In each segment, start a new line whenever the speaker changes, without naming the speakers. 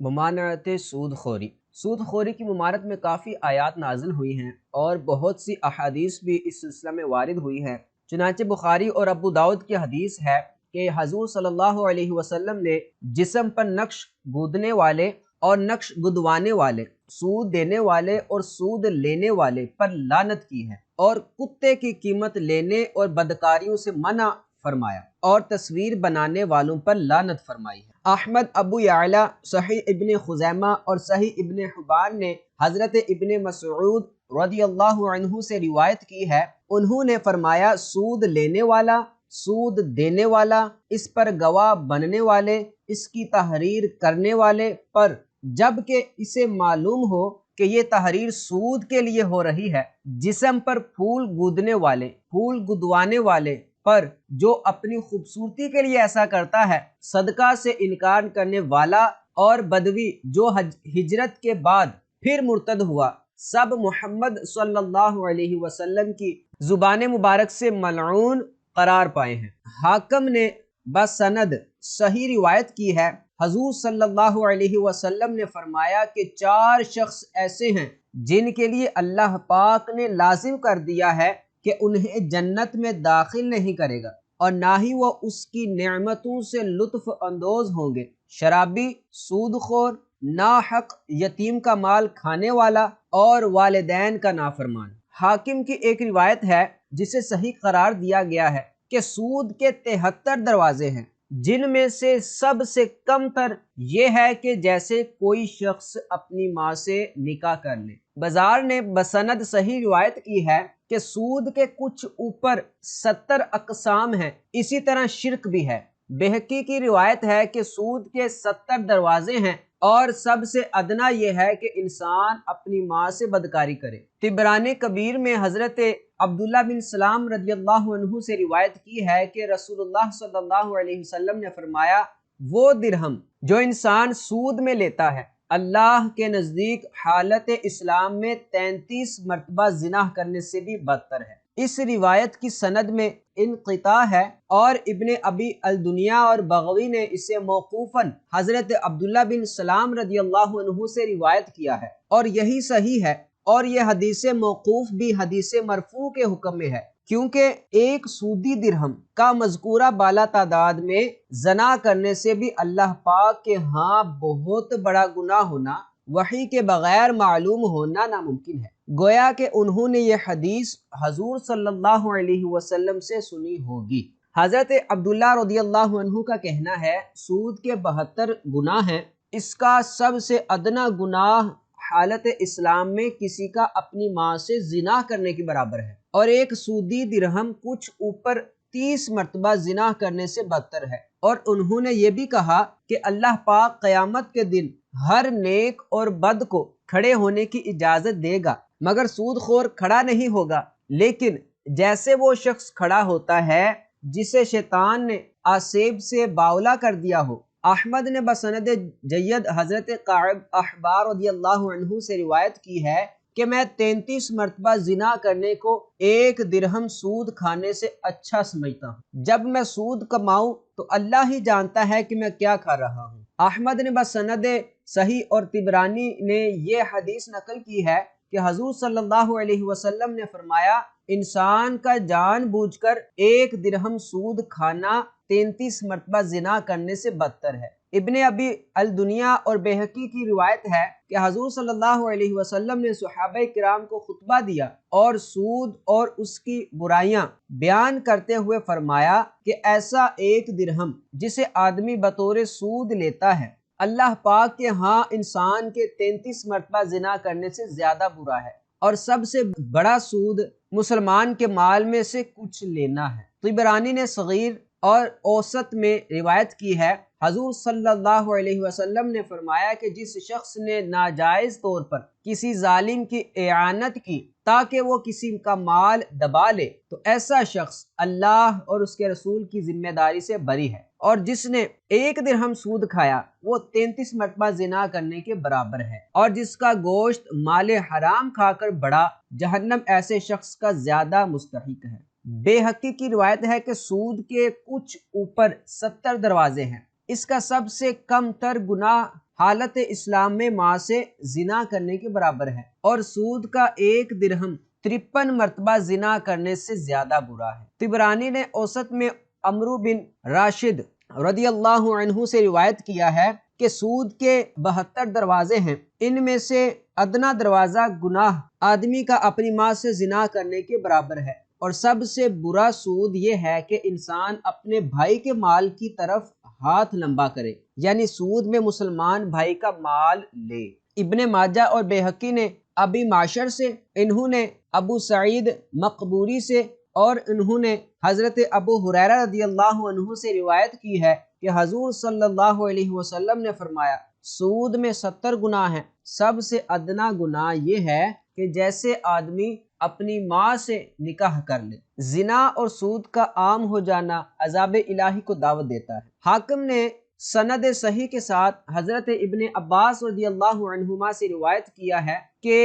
ممانعت سود خوری۔ سود خوری کی ممانعت میں کافی آیات نازل ہوئی ہیں اور بہت سی احادیث بھی اس سلسلہ میں وارد ہوئی ہیں۔ چنانچہ بخاری اور ابو داؤد کی حدیث ہے کہ حضور صلی اللہ علیہ وسلم نے جسم پر نقش گودنے والے اور نقش گدوانے والے، سود دینے والے اور سود لینے والے پر لعنت کی ہے، اور کتے کی قیمت لینے اور بدکاریوں سے منع فرمایا، اور تصویر بنانے والوں پر لعنت فرمائی ہے۔ احمد، ابو یعلا، صحیح ابن خزیمہ اور صحیح ابن حبان نے حضرت ابن مسعود رضی اللہ عنہ سے روایت کی ہے، انہوں نے فرمایا سود لینے والا، سود دینے والا، اس پر گواہ بننے والے، اس کی تحریر کرنے والے پر جبکہ اسے معلوم ہو کہ یہ تحریر سود کے لیے ہو رہی ہے، جسم پر پھول گودنے والے، پھول گدوانے والے پر جو اپنی خوبصورتی کے لیے ایسا کرتا ہے، صدقہ سے انکار کرنے والا اور بدوی جو ہجرت کے بعد پھر مرتد ہوا، سب محمد صلی اللہ علیہ وسلم کی زبان مبارک سے ملعون قرار پائے ہیں۔ حاکم نے بسند صحیح روایت کی ہے، حضور صلی اللہ علیہ وسلم نے فرمایا کہ 4 شخص ایسے ہیں جن کے لیے اللہ پاک نے لازم کر دیا ہے کہ انہیں جنت میں داخل نہیں کرے گا اور نہ ہی وہ اس کی نعمتوں سے لطف اندوز ہوں گے: شرابی، سود خور، ناحق یتیم کا مال کھانے والا اور والدین کا نافرمان۔ حاکم کی ایک روایت ہے جسے صحیح قرار دیا گیا ہے کہ سود کے 73 دروازے ہیں، جن میں سے سب سے کم تر یہ ہے کہ جیسے کوئی شخص اپنی ماں سے نکاح کر لے۔ بازار نے بسند صحیح روایت کی ہے کہ سود کے کچھ اوپر 70 اقسام ہیں، اسی طرح شرک بھی ہے۔ بہقی کی روایت ہے کہ سود کے 70 دروازے ہیں اور سب سے ادنا یہ ہے کہ انسان اپنی ماں سے بدکاری کرے۔ طبرانی کبیر میں حضرت عبداللہ بن سلام رضی اللہ عنہ سے روایت کی ہے کہ رسول اللہ صلی اللہ علیہ وسلم نے فرمایا، وہ درہم جو انسان سود میں لیتا ہے اللہ کے نزدیک حالت اسلام میں 33 مرتبہ زنا کرنے سے بھی بدتر ہے۔ اس روایت کی سند میں انقطاع ہے اور ابن ابی الدنیا اور بغوی نے اسے موقوفاً حضرت عبداللہ بن سلام رضی اللہ عنہ سے روایت کیا ہے، اور یہی صحیح ہے، اور یہ حدیث موقوف بھی حدیث مرفوع کے حکم میں ہے، کیونکہ ایک سودی درہم کا مذکورہ بالا تعداد میں زنا کرنے سے بھی اللہ پاک کے ہاں بہت بڑا گناہ ہونا، وحی کے بغیر معلوم ہونا ناممکن ہے۔ گویا کہ انہوں نے یہ حدیث حضور صلی اللہ علیہ وسلم سے سنی ہوگی۔ حضرت عبداللہ رضی اللہ عنہ کا کہنا ہے سود کے 72 گناہ ہیں، اس کا سب سے ادنا گناہ حالت اسلام میں کسی کا اپنی ماں سے زنا کرنے کے برابر ہے، اور ایک سودی درہم کچھ اوپر 30 مرتبہ زنا کرنے سے بدتر ہے۔ اور انہوں نے یہ بھی کہا کہ اللہ پاک قیامت کے دن ہر نیک اور بد کو کھڑے ہونے کی اجازت دے گا، مگر سود خور کھڑا نہیں ہوگا، لیکن جیسے وہ شخص کھڑا ہوتا ہے جسے شیطان نے آسیب سے باولا کر دیا ہو۔ احمد نے بسند جید حضرت قعب احبار رضی اللہ عنہ سے روایت کی ہے کہ میں 33 مرتبہ زنا کرنے کو ایک درہم سود کھانے سے اچھا سمجھتا ہوں۔ جب میں سود کماؤں تو اللہ ہی جانتا ہے کہ میں کیا کھا رہا ہوں۔ احمد نے بسند صحیح اور طبرانی نے یہ حدیث نقل کی ہے کہ حضور صلی اللہ علیہ وسلم نے فرمایا، انسان کا جان بوجھ کر ایک درہم سود کھانا 33 مرتبہ زنا کرنے سے بدتر ہے۔ ابن ابی الدنیا اور بہقی کی روایت ہے کہ حضور صلی اللہ علیہ وسلم نے صحابہ کرام کو خطبہ دیا اور سود اور اس کی برائیاں بیان کرتے ہوئے فرمایا کہ ایسا ایک درہم جسے آدمی بطور سود لیتا ہے، اللہ پاک کے ہاں انسان کے 33 مرتبہ زنا کرنے سے زیادہ برا ہے، اور سب سے بڑا سود مسلمان کے مال میں سے کچھ لینا ہے۔ طبرانی نے صغیر اور اوسط میں روایت کی ہے، حضور صلی اللہ علیہ وسلم نے فرمایا کہ جس شخص نے ناجائز طور پر کسی ظالم کی اعانت کی تاکہ وہ کسی کا مال دبا لے تو ایسا شخص اللہ اور اس کے رسول کی ذمہ داری سے بری ہے، اور جس نے ایک درہم سود کھایا وہ 33 مرتبہ زنا کرنے کے برابر ہے، اور جس کا گوشت مال حرام کھا کر بڑا، جہنم ایسے شخص کا زیادہ مستحق ہے۔ بے حقی کی روایت ہے کہ سود کے کچھ اوپر 70 دروازے ہیں، اس کا سب سے کم تر گناہ حالت اسلام میں ماں سے زنا کرنے کے برابر ہے، اور سود کا 1 درہم 53 مرتبہ زنا کرنے سے زیادہ برا ہے۔ طبرانی نے اوسط میں عمرو بن راشد رضی اللہ عنہ سے روایت کیا ہے کہ سود کے 72 دروازے ہیں، ان میں سے ادنا دروازہ گناہ آدمی کا اپنی ماں سے زنا کرنے کے برابر ہے، اور سب سے برا سود یہ ہے کہ انسان اپنے بھائی کے مال کی طرف ہاتھ لمبا کرے، یعنی سود میں مسلمان بھائی کا مال لے۔ ابن ماجہ اور بیہقی نے ابی معشر سے، انہوں نے ابو سعید مقبوری سے، اور انہوں نے حضرت ابو ہریرہ رضی اللہ عنہ سے روایت کی ہے کہ حضور صلی اللہ علیہ وسلم نے فرمایا، سود میں 70 گناہ ہیں، سب سے ادنا گناہ یہ ہے کہ جیسے آدمی اپنی ماں سے نکاح کر لے۔ زنا اور سود کا عام ہو جانا عذاب الہی کو دعوت دیتا ہے۔ حاکم نے سند صحیح کے ساتھ حضرت ابن عباس رضی اللہ عنہما سے روایت کیا ہے کہ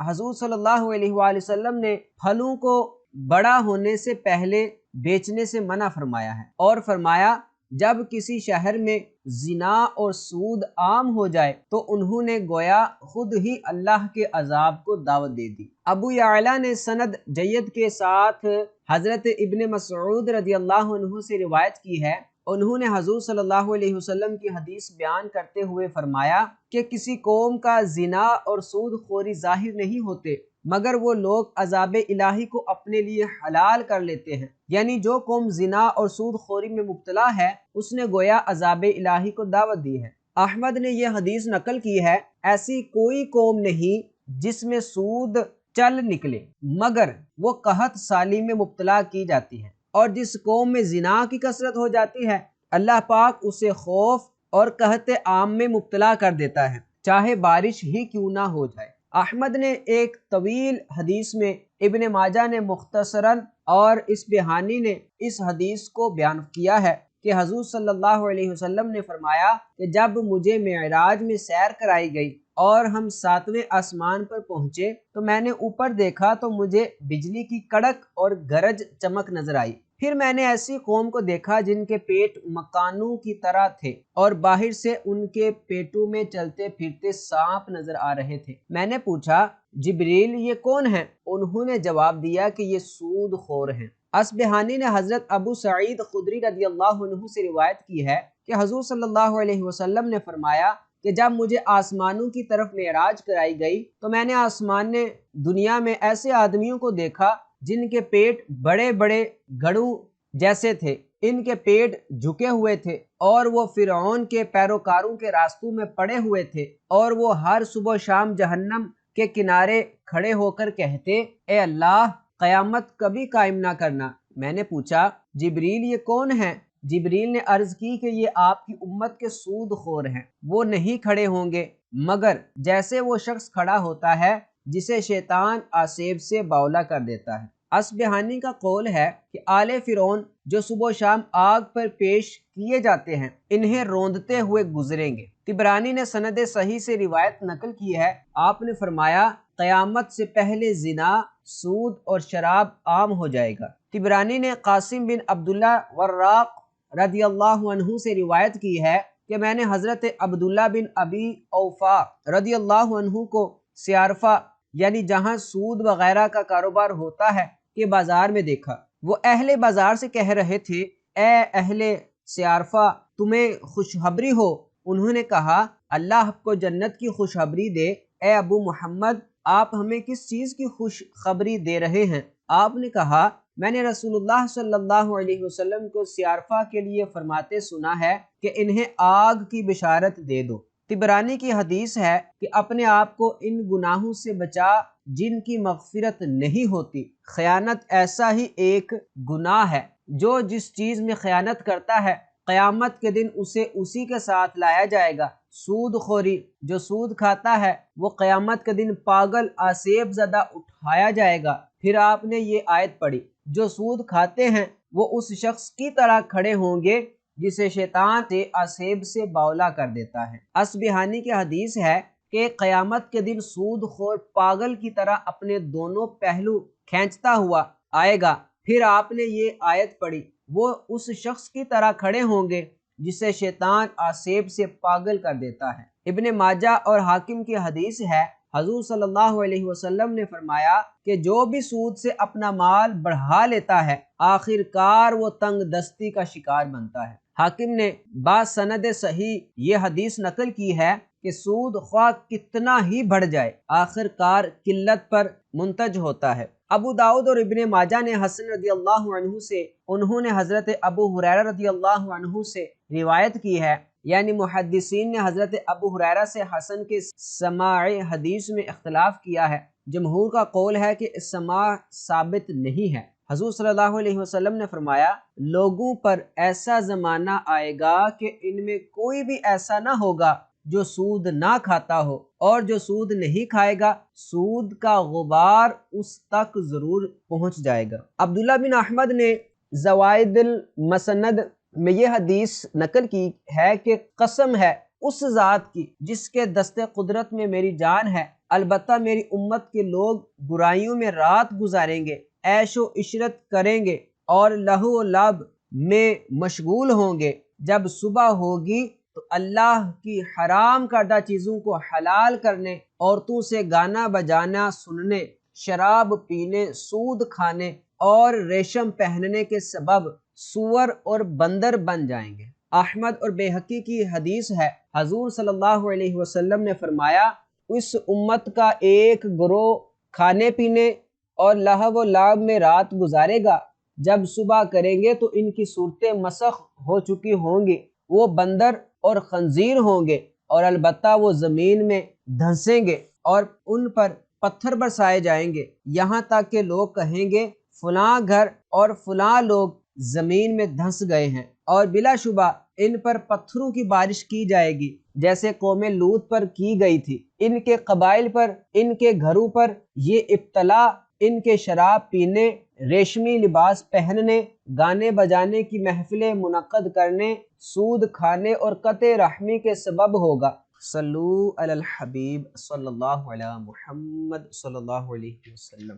حضور صلی اللہ علیہ وآلہ وسلم نے پھلوں کو بڑا ہونے سے پہلے بیچنے سے منع فرمایا ہے، اور فرمایا جب کسی شہر میں زنا اور سود عام ہو جائے تو انہوں نے گویا خود ہی اللہ کے عذاب کو دعوت دے دی۔ ابو یعلا نے سند جید کے ساتھ حضرت ابن مسعود رضی اللہ عنہ سے روایت کی ہے، انہوں نے حضور صلی اللہ علیہ وسلم کی حدیث بیان کرتے ہوئے فرمایا کہ کسی قوم کا زنا اور سود خوری ظاہر نہیں ہوتے مگر وہ لوگ عذاب الہی کو اپنے لیے حلال کر لیتے ہیں، یعنی جو قوم زنا اور سود خوری میں مبتلا ہے اس نے گویا عذاب الہی کو دعوت دی ہے۔ احمد نے یہ حدیث نقل کی ہے، ایسی کوئی قوم نہیں جس میں سود چل نکلے مگر وہ قحط سالی میں مبتلا کی جاتی ہے، اور جس قوم میں زنا کی کثرت ہو جاتی ہے اللہ پاک اسے خوف اور قحط عام میں مبتلا کر دیتا ہے، چاہے بارش ہی کیوں نہ ہو جائے۔ احمد نے ایک طویل حدیث میں، ابن ماجہ نے مختصراً، اور اسبہانی نے اس حدیث کو بیان کیا ہے کہ حضور صلی اللہ علیہ وسلم نے فرمایا کہ جب مجھے معراج میں سیر کرائی گئی اور ہم 7ویں آسمان پر پہنچے تو میں نے اوپر دیکھا تو مجھے بجلی کی کڑک اور گرج چمک نظر آئی۔ پھر میں نے ایسی قوم کو دیکھا جن کے پیٹ مکانوں کی طرح تھے اور باہر سے ان کے پیٹوں میں چلتے پھرتے سانپ نظر آ رہے تھے۔ میں نے پوچھا جبریل یہ کون ہیں؟ انہوں نے جواب دیا کہ یہ سود خور ہیں۔ اصبہانی نے حضرت ابو سعید خدری رضی اللہ عنہ سے روایت کی ہے کہ حضور صلی اللہ علیہ وسلم نے فرمایا کہ جب مجھے آسمانوں کی طرف معراج کرائی گئی تو میں نے آسمان دنیا میں ایسے آدمیوں کو دیکھا جن کے پیٹ بڑے بڑے گھڑوں جیسے تھے، ان کے پیٹ جھکے ہوئے تھے اور وہ فرعون کے پیروکاروں کے راستوں میں پڑے ہوئے تھے، اور وہ ہر صبح و شام جہنم کے کنارے کھڑے ہو کر کہتے اے اللہ قیامت کبھی قائم نہ کرنا۔ میں نے پوچھا جبریل یہ کون ہیں؟ جبریل نے عرض کی کہ یہ آپ کی امت کے سود خور ہیں، وہ نہیں کھڑے ہوں گے مگر جیسے وہ شخص کھڑا ہوتا ہے جسے شیطان آسیب سے باولا کر دیتا ہے۔ اصبہانی کا قول ہے کہ آل فرعون جو صبح و شام آگ پر پیش کیے جاتے ہیں انہیں روندتے ہوئے گزریں گے۔ طبرانی نے سند صحیح سے روایت نقل کی ہے، آپ نے فرمایا قیامت سے پہلے زنا، سود اور شراب عام ہو جائے گا۔ طبرانی نے قاسم بن عبداللہ وراق رضی اللہ عنہ سے روایت کی ہے کہ میں نے حضرت عبداللہ بن ابی اوفا رضی اللہ عنہ کو سیارفہ یعنی جہاں سود وغیرہ کا کاروبار ہوتا ہے کے بازار میں دیکھا۔ وہ اہل بازار سے کہہ رہے تھے اے اہل سیارفہ تمہیں خوشخبری ہو۔ انہوں نے کہا اللہ آپ کو جنت کی خوشخبری دے۔ اے ابو محمد آپ ہمیں کس چیز کی خوشخبری دے رہے ہیں؟ آپ نے کہا میں نے رسول اللہ صلی اللہ علیہ وسلم کو سیارفہ کے لیے فرماتے سنا ہے کہ انہیں آگ کی بشارت دے دو۔ طبرانی کی حدیث ہے کہ اپنے آپ کو ان گناہوں سے بچا جن کی مغفرت نہیں ہوتی۔ خیانت ایسا ہی ایک گناہ ہے، جو جس چیز میں خیانت کرتا ہے قیامت کے دن اسے اسی کے ساتھ لایا جائے گا۔ سود خوری، جو سود کھاتا ہے وہ قیامت کے دن پاگل آسیب زدہ اٹھایا جائے گا۔ پھر آپ نے یہ آیت پڑھی جو سود کھاتے ہیں وہ اس شخص کی طرح کھڑے ہوں گے جسے شیطان سے آسیب سے باولا کر دیتا ہے۔ اصبہانی کی حدیث ہے کہ قیامت کے دن سود خور پاگل کی طرح اپنے دونوں پہلو کھینچتا ہوا آئے گا۔ پھر آپ نے یہ آیت پڑھی وہ اس شخص کی طرح کھڑے ہوں گے جسے شیطان آسیب سے پاگل کر دیتا ہے۔ ابن ماجہ اور حاکم کی حدیث ہے، حضور صلی اللہ علیہ وسلم نے فرمایا کہ جو بھی سود سے اپنا مال بڑھا لیتا ہے آخر کار وہ تنگ دستی کا شکار بنتا ہے۔ حاکم نے باسند صحیح یہ حدیث نقل کی ہے کہ سود خواہ کتنا ہی بڑھ جائے آخر کار قلت پر منتج ہوتا ہے۔ ابو داؤد اور ابن ماجہ نے حسن رضی اللہ عنہ سے، انہوں نے حضرت ابو ہریرہ رضی اللہ عنہ سے روایت کی ہے، یعنی محدثین نے حضرت ابو ہریرہ سے حسن کے سماع حدیث میں اختلاف کیا ہے۔ جمہور کا قول ہے کہ سماع ثابت نہیں ہے۔ حضور صلی اللہ علیہ وسلم نے فرمایا، لوگوں پر ایسا زمانہ آئے گا کہ ان میں کوئی بھی ایسا نہ ہوگا جو سود نہ کھاتا ہو، اور جو سود نہیں کھائے گا سود کا غبار اس تک ضرور پہنچ جائے گا۔ عبداللہ بن احمد نے زوائد المسند میں یہ حدیث نقل کی ہے کہ قسم ہے اس ذات کی جس کے دست قدرت میں میری جان ہے، البتہ میری امت کے لوگ برائیوں میں رات گزاریں گے، عیش و عشرت کریں گے اور لہو و لعب میں مشغول ہوں گے۔ جب صبح ہوگی تو اللہ کی حرام کردہ چیزوں کو حلال کرنے، عورتوں سے گانا بجانا سننے، شراب پینے، سود کھانے اور ریشم پہننے کے سبب سور اور بندر بن جائیں گے۔ احمد اور بیہقی کی حدیث ہے، حضور صلی اللہ علیہ وسلم نے فرمایا، اس امت کا ایک گروہ کھانے پینے اور لہو و لعب میں رات گزارے گا، جب صبح کریں گے تو ان کی صورتیں مسخ ہو چکی ہوں گی، وہ بندر اور خنزیر ہوں گے، اور البتہ وہ زمین میں دھنسیں گے اور ان پر پتھر برسائے جائیں گے، یہاں تک کہ لوگ کہیں گے فلاں گھر اور فلاں لوگ زمین میں دھنس گئے ہیں، اور بلا شبہ ان پر پتھروں کی بارش کی جائے گی جیسے قوم لوط پر کی گئی تھی۔ ان کے قبائل پر، ان کے گھروں پر یہ ابتلا ان کے شراب پینے، ریشمی لباس پہننے، گانے بجانے کی محفلیں منعقد کرنے، سود کھانے اور قطع رحمی کے سبب ہوگا۔ صلو علی الحبیب صلی اللہ علی محمد صلی اللہ علیہ وسلم۔